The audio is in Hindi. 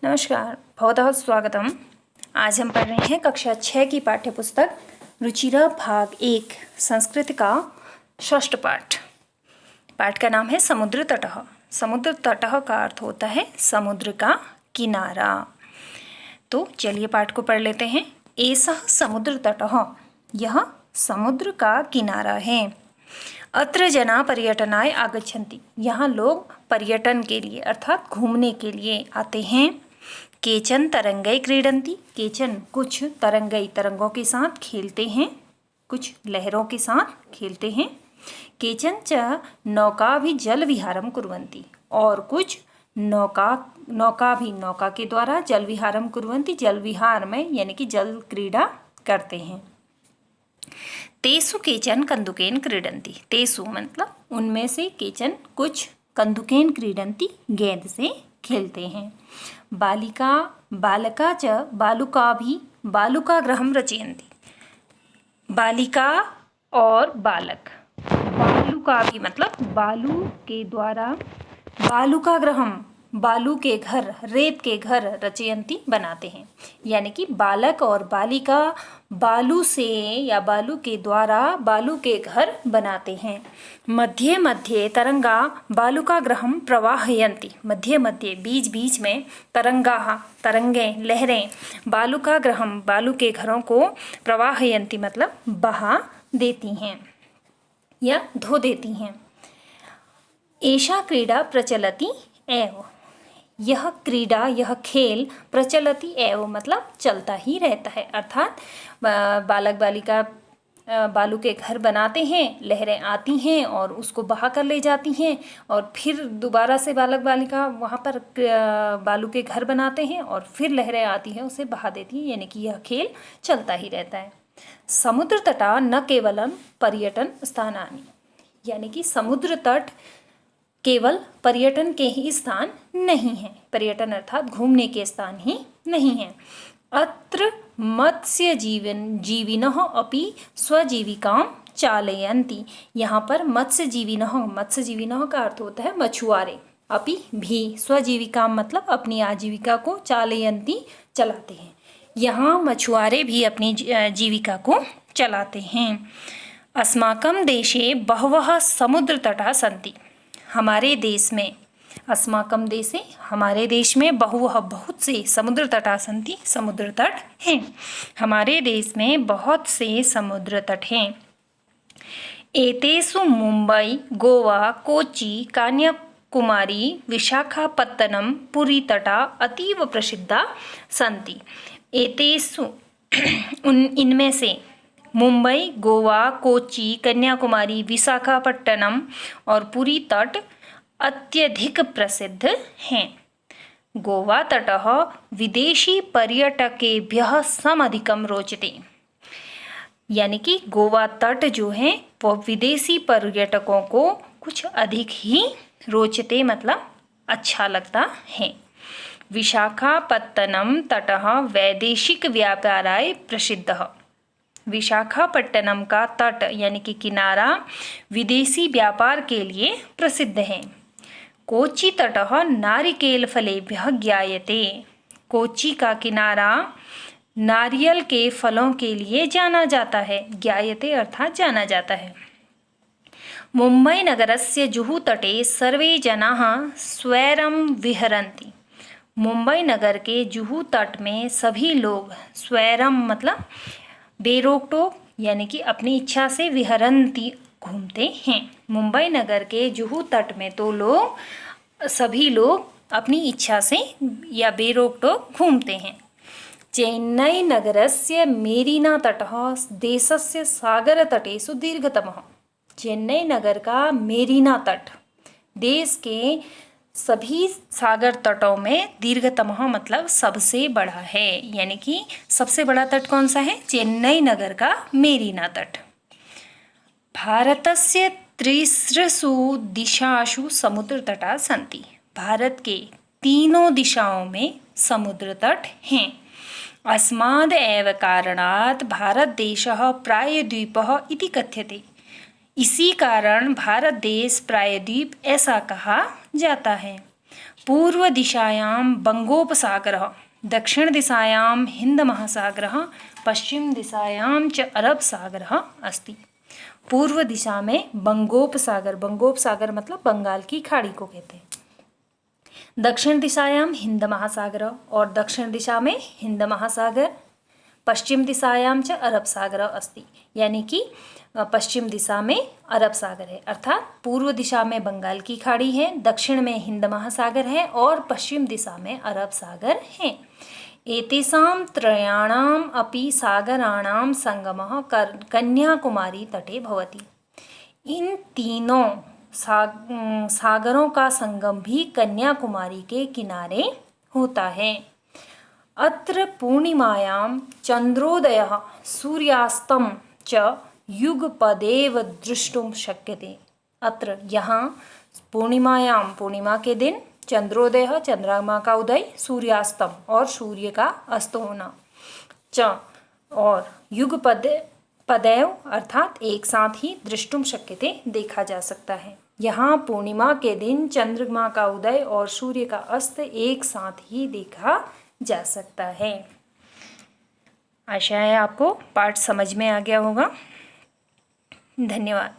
नमस्कार, भवतः स्वागतम। आज हम पढ़ रहे हैं कक्षा 6 की पाठ्यपुस्तक रुचिरा भाग 1 संस्कृत का षष्ठ पाठ। पाठ का नाम है समुद्र तटः। समुद्र तटः का अर्थ होता है समुद्र का किनारा। तो चलिए पाठ को पढ़ लेते हैं। एषः समुद्र तटः, यह समुद्र का किनारा है। अत्र जना पर्यटनाय आगच्छन्ति, यहाँ लोग पर्यटन के लिए अर्थात घूमने के लिए आते हैं। केचन तरंगै क्रीडन्ति, केचन कुछ तरंगै तरंगों के साथ खेलते हैं, कुछ लहरों के साथ खेलते हैं। केचन च नौका भी जल विहारम कुर्वन्ति, और कुछ नौका के द्वारा जल विहारम कुर्वन्ति, जल विहार में यानी कि जल क्रीड़ा करते हैं। तेसु केचन कंदुकेन क्रीडन्ति, तेसु मतलब उनमें से केचन कुछ कंदुकेन क्रीडन्ति, गेंद से खेलते हैं। बालिका बालका च बालुका भी बालुकागृहं रचयन्ति, बालिका और बालक बालुका भी मतलब बालू के द्वारा बालुकागृहं बालू के घर रेत के घर रचयन्ति बनाते हैं, यानी कि बालक और बालिका बालू से या बालू के द्वारा बालू के घर बनाते हैं। मध्ये मध्ये तरंगा बालुकागृहं प्रवाहयन्ति, मध्ये मध्ये बीच बीच में तरंगें लहरें बालुकागृहं बालू के घरों को प्रवाहयन्ति मतलब बहा देती हैं या धो देती हैं। एषा क्रीड़ा प्रचलति एव, यह क्रीड़ा यह खेल प्रचलति एव मतलब चलता ही रहता है, अर्थात बालक बालिका बालू के घर बनाते हैं, लहरें आती हैं और उसको बहा कर ले जाती हैं, और फिर दोबारा से बालक बालिका वहाँ पर बालू के घर बनाते हैं और फिर लहरें आती हैं उसे बहा देती हैं, यानी कि यह खेल चलता ही रहता है। समुद्र तटा न केवलम पर्यटन स्थानानि, यानी कि समुद्र तट केवल पर्यटन के ही स्थान नहीं है, पर्यटन अर्थात घूमने के स्थान ही नहीं है। अत्र मत्स्य जीविनः अपि स्वजीविकां चालयन्ति, यहाँ पर मत्स्य जीविनः का अर्थ होता है मछुआरे, अपि भी स्वजीविका मतलब अपनी आजीविका को चालयन्ति चलाते हैं, यहाँ मछुआरे भी अपनी जीविका को चलाते हैं। अस्माकं देशे बहवः समुद्र तटाः सन्ति, हमारे देश में अस्माकं देशे हमारे देश में बहुत से समुद्र तटा सन्ति समुद्र तट हैं, हमारे देश में बहुत से समुद्र तट हैं। एतेषु मुंबई गोवा कोच्चि कन्याकुमारी विशाखापत्तनम पुरी तटा अतीव प्रसिद्धा सन्ति। एतेषु इनमें से मुंबई गोवा कोच्चि कन्याकुमारी विशाखापट्टनम और पुरी तट अत्यधिक प्रसिद्ध हैं। गोवा तटः विदेशी पर्यटकेभ्यः समधिकं रोचते, यानी कि गोवा तट जो है वो विदेशी पर्यटकों को कुछ अधिक ही रोचते मतलब अच्छा लगता है। विशाखापत्तनम तटः वैदेशिक व्यापाराय प्रसिद्धः, विशाखापट्टनम का तट यानी कि किनारा विदेशी व्यापार के लिए प्रसिद्ध है। कोच्चि तटः नारिकेलफलेभ्यः ज्ञायते, कोच्चि का किनारा नारियल के फलों के लिए जाना जाता है, ज्ञायते अर्थात जाना जाता है। मुंबई नगरस्य जुहू तटे सर्वे जनाः स्वैरं विहरन्ति, मुंबई नगर के जुहू तट में सभी लोग स्वैरम मतलब बेरोक टोक यानी कि अपनी इच्छा से विहरन्ति घूमते हैं। मुंबई नगर के जुहू तट में तो सभी लोग अपनी इच्छा से या बेरोक टोक घूमते हैं। चेन्नई नगरस्य मेरीना तटः देशस्य सागर तटेषु दीर्घतमः, चेन्नई नगर का मेरीना तट देश के सभी सागर तटों में दीर्घतमः मतलब सबसे बड़ा है, यानी कि सबसे बड़ा तट कौन सा है? चेन्नई नगर का मेरीना तट। भारतस्य त्रिसृषु दिशासु समुद्र तटा सन्ति, भारत के तीनों दिशाओं में समुद्र तट हैं। अस्माद् एव कारणात् भारत देशः प्रायद्वीपः इति कथ्यते, इसी कारण भारत देश प्रायद्वीप ऐसा कहा जाता है। पूर्व दिशायां बंगोपसागरः, दक्षिण दिशायां हिंद महासागरः, पश्चिम दिशायां च अरब सागरः अस्ति। पूर्व दिशा में बंगोपसागर, बंगोपसागर मतलब बंगाल की खाड़ी को कहते हैं। दक्षिण दिशायां हिंद महासागर, और दक्षिण दिशा में हिंद महासागर। पश्चिम दिशायां च अरब सागर अस्ति, यानी कि पश्चिम दिशा में अरब सागर है, अर्थात पूर्व दिशा में बंगाल की खाड़ी है, दक्षिण में हिंद महासागर है और पश्चिम दिशा में अरब सागर है। एतेषां त्रयाणाम् अपि सागराणां संगमः कन्याकुमारी तटे भवति। इन तीनों सागरों का संगम भी कन्याकुमारी के किनारे होता है। अत्र पूर्णिमायां चंद्रोदयः सूर्यास्तं च युगपदेव द्रष्टुम शक्यते। अत्र यहाँ पूर्णिमायां, पूर्णिमा के दिन, चंद्रोदय चंद्रमा का उदय, सूर्यास्तम और सूर्य का अस्त होना, च और युगपदैव अर्थात एक साथ ही दृष्टुम शक्यते देखा जा सकता है। यहाँ पूर्णिमा के दिन चंद्रमा का उदय और सूर्य का अस्त एक साथ ही देखा जा सकता है। आशा है आपको पाठ समझ में आ गया होगा। धन्यवाद।